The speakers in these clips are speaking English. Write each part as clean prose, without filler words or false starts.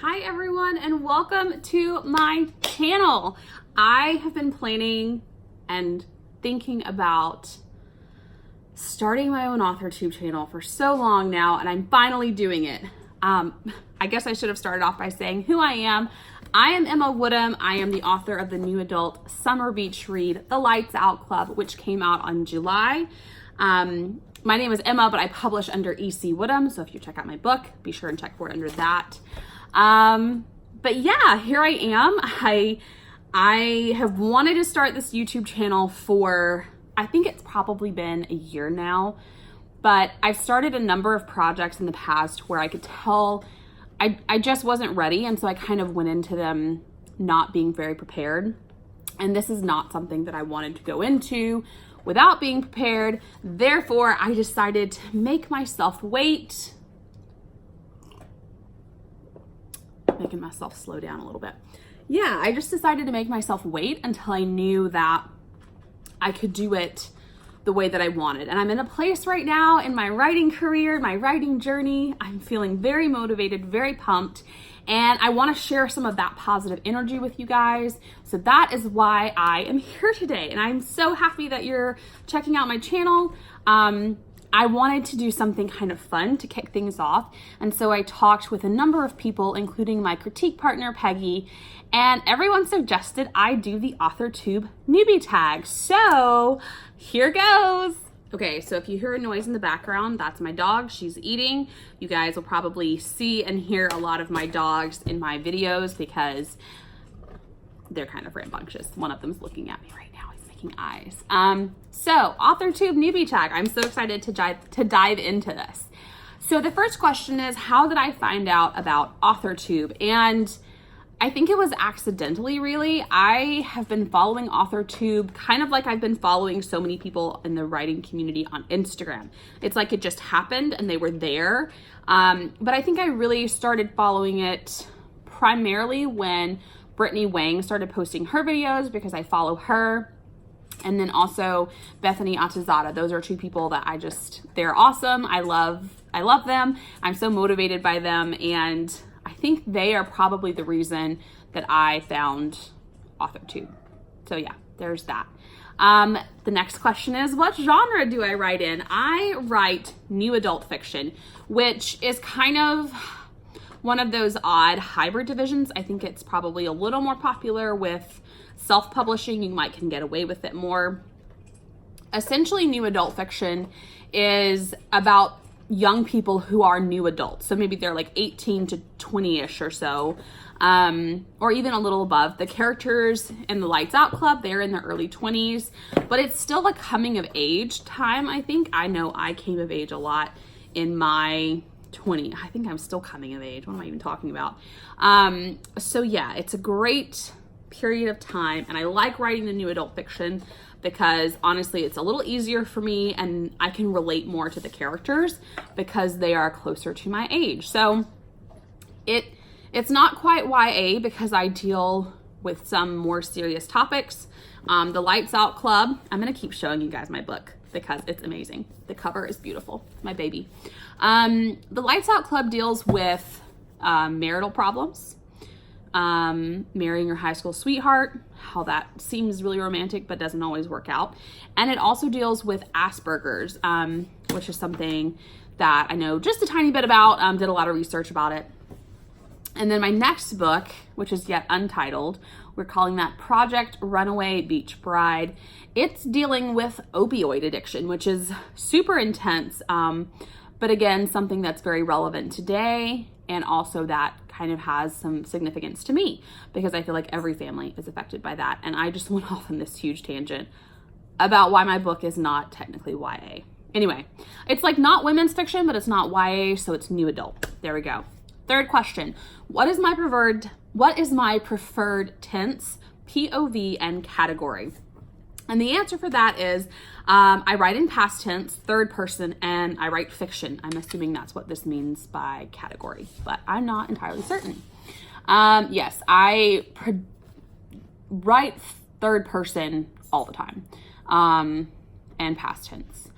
Hi everyone and welcome to my channel. I have been planning and thinking about starting my own AuthorTube channel for so long now, and I'm finally doing it. I guess I should have started off by saying who I am. I am Emma Woodham. I am the author of the new adult summer beach read, The Lights Out Club, which came out on July. My name is Emma, but I publish under EC Woodham. So if you check out my book, be sure and check for it under that. But yeah, here I am. I have wanted to start this YouTube channel for, I think it's probably been a year now, but I've started a number of projects in the past where I could tell I just wasn't ready. And so I kind of went into them not being very prepared. And this is not something that I wanted to go into without being prepared. Therefore, I decided to make myself wait. Making myself slow down a little bit. Yeah, I just decided to make myself wait until I knew that I could do it the way that I wanted. And I'm in a place right now in my writing career, my writing journey. I'm feeling very motivated, very pumped, and I want to share some of that positive energy with you guys. So that is why I am here today. And I'm so happy that you're checking out my channel. I wanted to do something kind of fun to kick things off. And so I talked with a number of people, including my critique partner, Peggy, and everyone suggested I do the AuthorTube Newbie Tag. So here goes. Okay, so if you hear a noise in the background, that's my dog. She's eating. You guys will probably see and hear a lot of my dogs in my videos because they're kind of rambunctious. One of them's looking at me right now. Eyes. So AuthorTube Newbie Tag. I'm so excited to dive into this. So the first question is, how did I find out about AuthorTube? And I think it was accidentally, really. I have been following AuthorTube kind of like I've been following so many people in the writing community on Instagram. It's like it just happened and they were there. But I think I really started following it primarily when Brittany Wang started posting her videos because I follow her. And then also Bethany Atazada. Those are two people that they're awesome. I love them. I'm so motivated by them. And I think they are probably the reason that I found AuthorTube. So yeah, there's that. The next question is, what genre do I write in? I write new adult fiction, which is kind of one of those odd hybrid divisions. I think it's probably a little more popular with self-publishing. You can get away with it more. Essentially, new adult fiction is about young people who are new adults. So maybe they're like 18 to 20-ish or so, or even a little above. The characters in the Lights Out Club, they're in their early 20s, but it's still a coming of age time, I think. I know I came of age a lot in my 20. I think I'm still coming of age. What am I even talking about? So yeah, it's a great period of time, and I like writing the new adult fiction because honestly it's a little easier for me and I can relate more to the characters because they are closer to my age. So it's not quite YA because I deal with some more serious topics. The Lights Out Club, I'm gonna keep showing you guys my book because it's amazing. The cover is beautiful, my baby. The Lights Out Club deals with marital problems, marrying your high school sweetheart, how that seems really romantic but doesn't always work out. And it also deals with Asperger's, which is something that I know just a tiny bit about, did a lot of research about it. And then my next book, which is yet untitled, we're calling that Project Runaway Beach Bride. It's dealing with opioid addiction, which is super intense, but again, something that's very relevant today, and also that kind of has some significance to me because I feel like every family is affected by that. And I just went off on this huge tangent about why my book is not technically YA. Anyway, it's like not women's fiction, but it's not YA, so it's new adult. There we go. Third question, what is my preferred tense, POV, and category? And the answer for that is I write in past tense, third person, and I write fiction. I'm assuming that's what this means by category, but I'm not entirely certain. Yes, I write third person all the time, and past tense.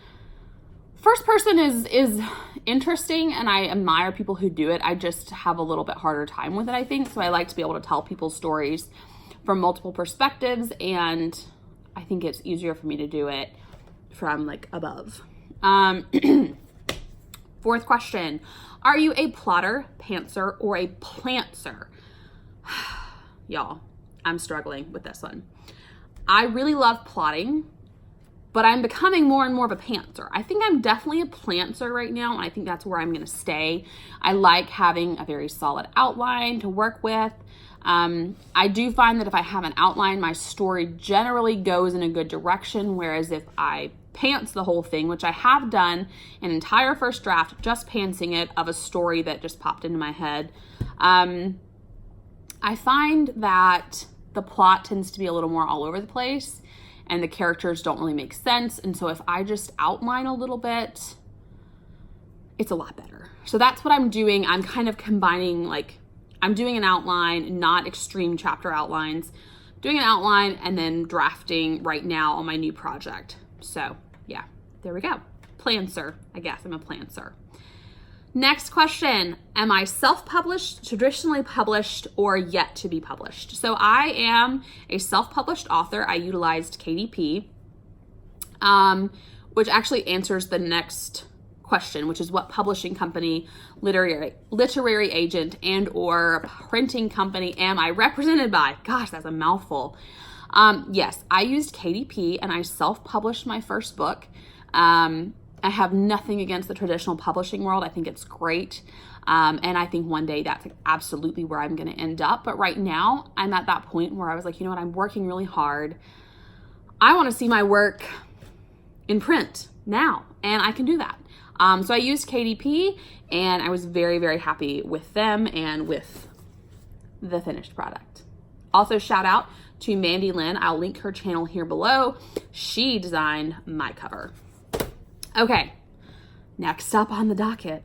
First person is interesting, and I admire people who do it. I just have a little bit harder time with it, I think. So I like to be able to tell people's stories from multiple perspectives, and I think it's easier for me to do it from like above. Fourth question. Are you a plotter, pantser, or a plantser? Y'all, I'm struggling with this one. I really love plotting, but I'm becoming more and more of a pantser. I think I'm definitely a plantser right now, and I think that's where I'm gonna stay. I like having a very solid outline to work with. I do find that if I have an outline, my story generally goes in a good direction, whereas if I pants the whole thing, which I have done an entire first draft, just pantsing it of a story that just popped into my head, I find that the plot tends to be a little more all over the place and the characters don't really make sense. And so if I just outline a little bit, it's a lot better. So that's what I'm doing. I'm kind of combining, like, I'm doing an outline, not extreme chapter outlines, doing an outline and then drafting right now on my new project. So yeah, there we go. Plantser, I guess I'm a plantser. Next question, am I self-published, traditionally published, or yet to be published? So I am a self-published author. I utilized KDP, which actually answers the next question, which is what publishing company, literary agent, and or printing company am I represented by? Gosh, that's a mouthful. Yes, I used KDP and I self-published my first book. I have nothing against the traditional publishing world. I think it's great. And I think one day that's absolutely where I'm going to end up. But right now I'm at that point where I was like, you know what? I'm working really hard. I want to see my work in print now, and I can do that. So I used KDP and I was very, very happy with them and with the finished product. Also, shout out to Mandy Lynn. I'll link her channel here below. She designed my cover. Okay, next up on the docket,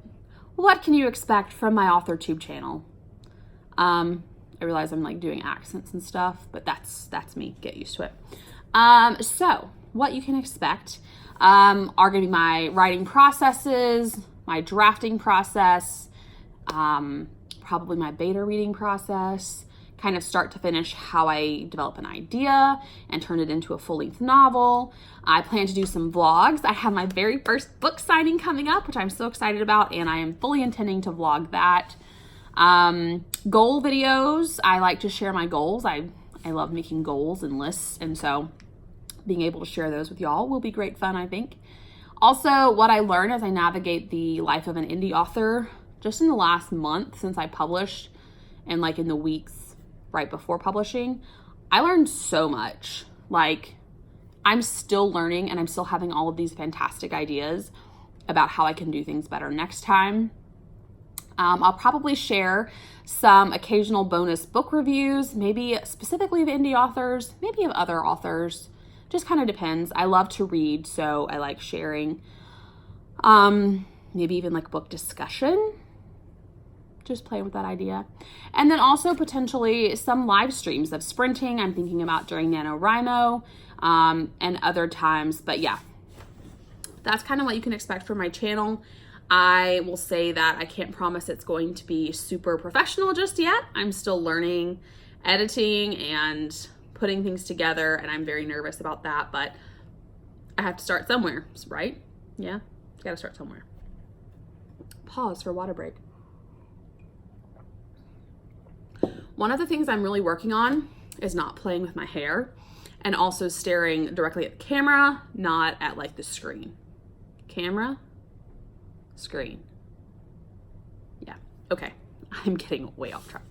what can you expect from my AuthorTube channel? I realize I'm like doing accents and stuff, but that's me. Get used to it. So what you can expect are going to be my writing processes, my drafting process, probably my beta reading process, kind of start to finish how I develop an idea and turn it into a full-length novel. I plan to do some vlogs. I have my very first book signing coming up, which I'm so excited about, and I am fully intending to vlog that. Goal videos. I like to share my goals. I love making goals and lists, and so being able to share those with y'all will be great fun, I think. Also, what I learned as I navigate the life of an indie author just in the last month since I published and like in the weeks right before publishing, I learned so much. Like, I'm still learning and I'm still having all of these fantastic ideas about how I can do things better next time. I'll probably share some occasional bonus book reviews, maybe specifically of indie authors, maybe of other authors. Just kind of depends. I love to read, so I like sharing. Maybe even like book discussion. Just playing with that idea. And then also potentially some live streams of sprinting. I'm thinking about during NaNoWriMo and other times. But yeah, that's kind of what you can expect from my channel. I will say that I can't promise it's going to be super professional just yet. I'm still learning editing and putting things together, and I'm very nervous about that, but I have to start somewhere, right? Yeah, gotta start somewhere. Pause for water break. One of the things I'm really working on is not playing with my hair and also staring directly at the camera, not at like the screen. Camera, screen. Yeah, okay. I'm getting way off track.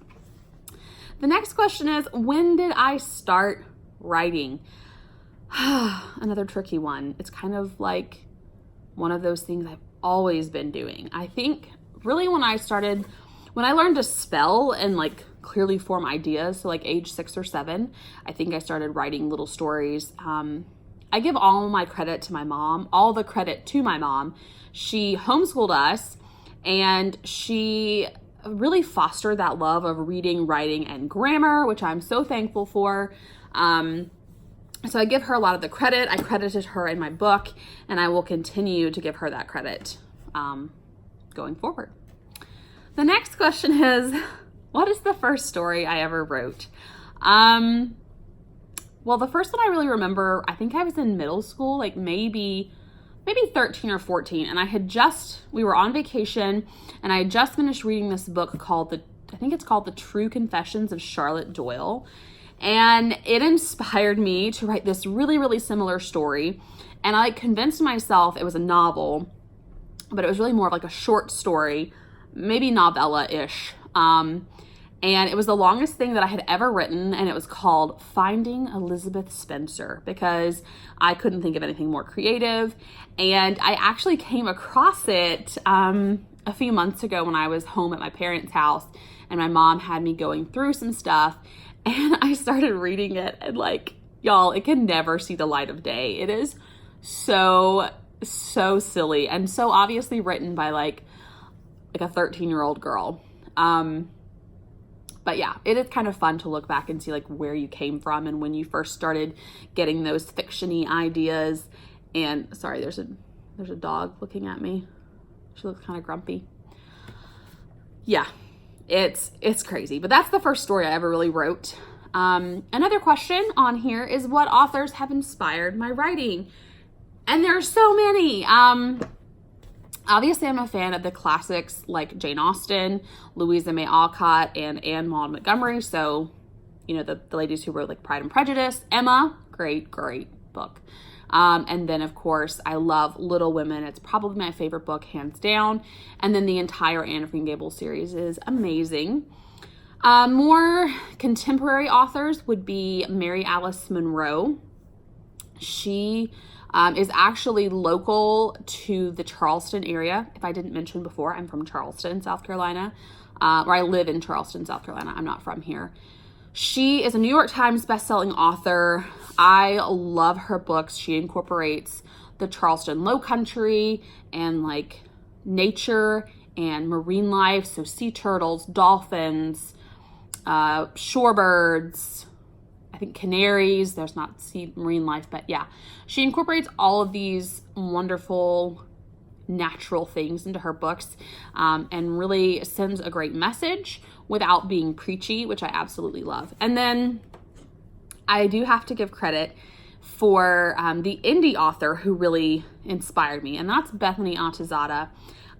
The next question is, when did I start writing? Another tricky one. It's kind of like one of those things I've always been doing. I think really when I learned to spell and like clearly form ideas, so like age 6 or 7, I think I started writing little stories. I give all my credit to my mom, all the credit to my mom. She homeschooled us and she really fostered that love of reading, writing, and grammar, which I'm so thankful for. So I give her a lot of the credit. I credited her in my book, and I will continue to give her that credit going forward. The next question is, what is the first story I ever wrote? Well, the first one I really remember, I think I was in middle school, like maybe 13 or 14. And we were on vacation, and I had just finished reading this book called I think it's called The True Confessions of Charlotte Doyle. And it inspired me to write this really, really similar story. And I convinced myself it was a novel, but it was really more of like a short story, maybe novella-ish. And it was the longest thing that I had ever written, and it was called Finding Elizabeth Spencer, because I couldn't think of anything more creative. And I actually came across it a few months ago when I was home at my parents' house, and my mom had me going through some stuff, and I started reading it, and like, y'all, it can never see the light of day. It is so silly, and so obviously written by like a 13-year-old girl. But yeah, it is kind of fun to look back and see like where you came from and when you first started getting those fiction-y ideas. And sorry, there's a dog looking at me. She looks kind of grumpy. Yeah, it's crazy. But that's the first story I ever really wrote. Another question on here is, what authors have inspired my writing? And there's so many. Obviously, I'm a fan of the classics like Jane Austen, Louisa May Alcott, and Anne Maud Montgomery. So, you know, the ladies who wrote like Pride and Prejudice. Emma, great book. And then, of course, I love Little Women. It's probably my favorite book, hands down. And then the entire Anne of Green Gables series is amazing. More contemporary authors would be Mary Alice Monroe. She is actually local to the Charleston area. If I didn't mention before, I'm from Charleston, South Carolina, or I live in Charleston, South Carolina. I'm not from here. She is a New York Times bestselling author. I love her books. She incorporates the Charleston Low Country and like nature and marine life. So sea turtles, dolphins, shorebirds, I think canaries. There's not marine life, but yeah, she incorporates all of these wonderful natural things into her books, and really sends a great message without being preachy, which I absolutely love. And then I do have to give credit for the indie author who really inspired me, and that's Bethany Antizada.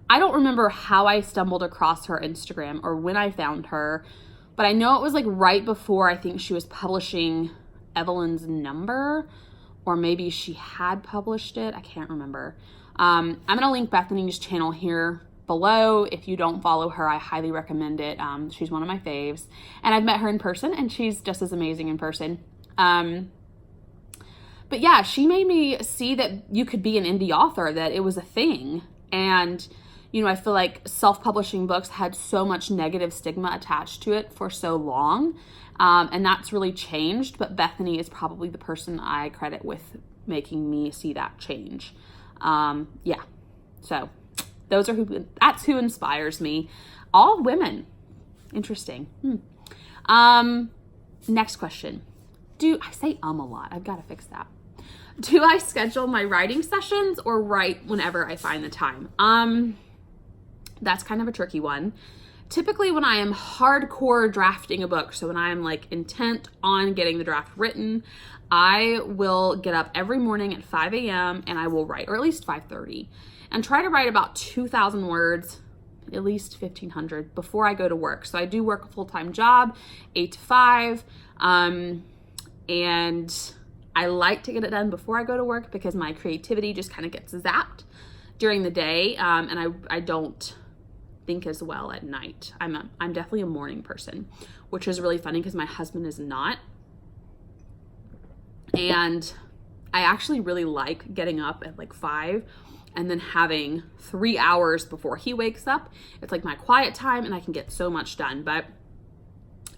I don't remember how I stumbled across her Instagram or when I found her, but I know it was like right before I think she was publishing Evelyn's Number, or maybe she had published it. I can't remember. I'm going to link Bethany's channel here below. If you don't follow her, I highly recommend it. She's one of my faves, and I've met her in person, and she's just as amazing in person. But yeah, she made me see that you could be an indie author, that it was a thing. And you know, I feel like self-publishing books had so much negative stigma attached to it for so long, and that's really changed. But Bethany is probably the person I credit with making me see that change. Yeah, so that's who inspires me. All women. Interesting. Next question. I say a lot? I've got to fix that. Do I schedule my writing sessions or write whenever I find the time? That's kind of a tricky one. Typically when I am hardcore drafting a book, so when I am like intent on getting the draft written, I will get up every morning at 5 a.m. and I will write, or at least 5:30, and try to write about 2,000 words, at least 1,500 before I go to work. So I do work a full-time job, 8 to 5, and I like to get it done before I go to work because my creativity just kind of gets zapped during the day, and I don't think as well at night. I'm definitely a morning person, which is really funny because my husband is not. And I actually really like getting up at like 5 and then having 3 hours before he wakes up. It's like my quiet time and I can get so much done. But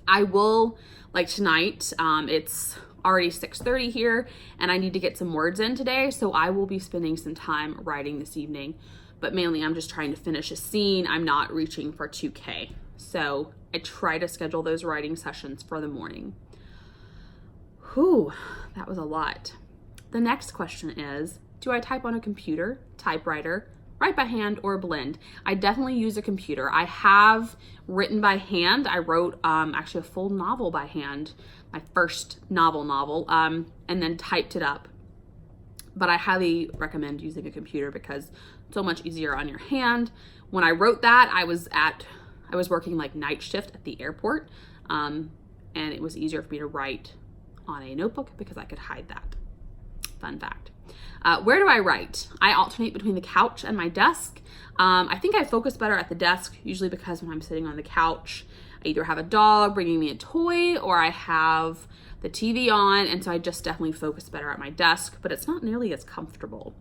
I will, like tonight, it's already 6:30 here and I need to get some words in today. So I will be spending some time writing this evening, but mainly I'm just trying to finish a scene. I'm not reaching for 2K. So I try to schedule those writing sessions for the morning. Whew, that was a lot. The next question is, do I type on a computer, typewriter, write by hand, or blend? I definitely use a computer. I have written by hand. I wrote actually a full novel by hand, my first novel, and then typed it up. But I highly recommend using a computer because it's so much easier on your hand. When I wrote that, I was working like night shift at the airport, and it was easier for me to write on a notebook because I could hide that. Fun fact. Where do I write? I alternate between the couch and my desk. I think I focus better at the desk, usually because when I'm sitting on the couch, I either have a dog bringing me a toy or I have the TV on, and so I just definitely focus better at my desk, but it's not nearly as comfortable.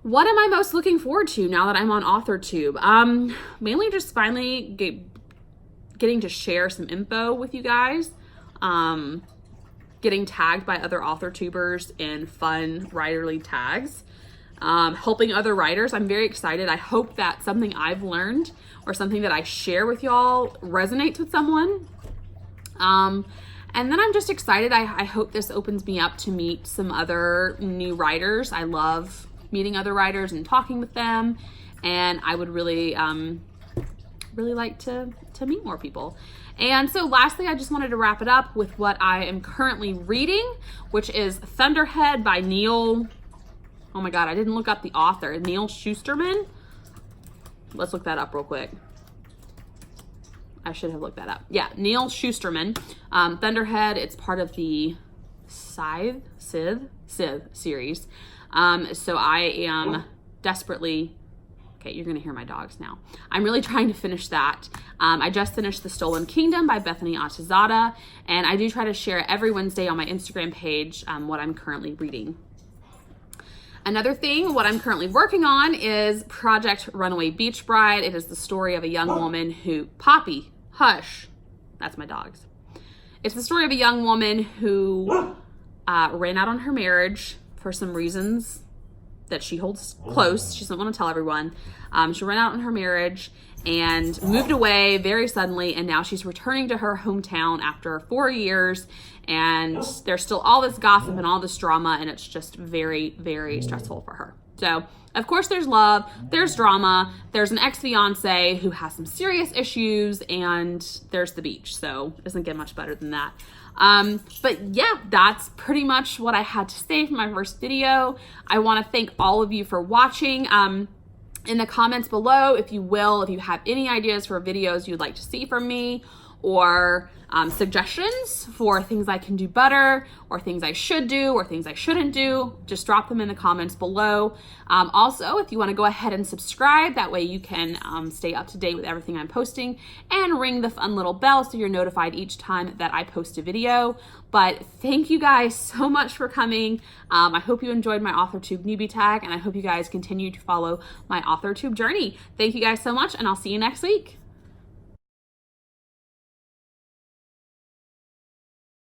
What am I most looking forward to now that I'm on AuthorTube? Mainly just finally getting to share some info with you guys. Getting tagged by other AuthorTubers in fun writerly tags, helping other writers. I'm very excited. I hope that something I've learned or something that I share with y'all resonates with someone. And then I'm just excited. I hope this opens me up to meet some other new writers. I love meeting other writers and talking with them, and I would really like to meet more people. And so lastly, I just wanted to wrap it up with what I am currently reading, which is Thunderhead by Neil. Oh my God, I didn't look up the author. Neil Shusterman. Let's look that up real quick. I should have looked that up. Yeah, Neil Shusterman. Thunderhead, it's part of the Scythe series. So I am desperately... Okay, you're gonna hear my dogs now. I'm really trying to finish that. I just finished The Stolen Kingdom by Bethany Atazadeh, and I do try to share every Wednesday on my Instagram page what I'm currently reading. Another thing, what I'm currently working on is Project Runaway Beach Bride. It is the story of a young woman who... Poppy, hush. That's my dogs. It's the story of a young woman who ran out on her marriage for some reasons that she holds close. She doesn't want to tell everyone. She ran out on her marriage and moved away very suddenly, and now she's returning to her hometown after 4 years, and there's still all this gossip and all this drama, and it's just very, very stressful for her. So, of course, there's love, there's drama, there's an ex-fiance who has some serious issues, and there's the beach. So it doesn't get much better than that. But yeah, that's pretty much what I had to say for my first video. I want to thank all of you for watching. In the comments below, if you have any ideas for videos you'd like to see from me, or suggestions for things I can do better, or things I should do, or things I shouldn't do, just drop them in the comments below. Also, if you want to go ahead and subscribe, that way you can stay up to date with everything I'm posting, and ring the fun little bell so you're notified each time that I post a video. But thank you guys so much for coming. I hope you enjoyed my AuthorTube Newbie Tag, and I hope you guys continue to follow my AuthorTube journey. Thank you guys so much, and I'll see you next week.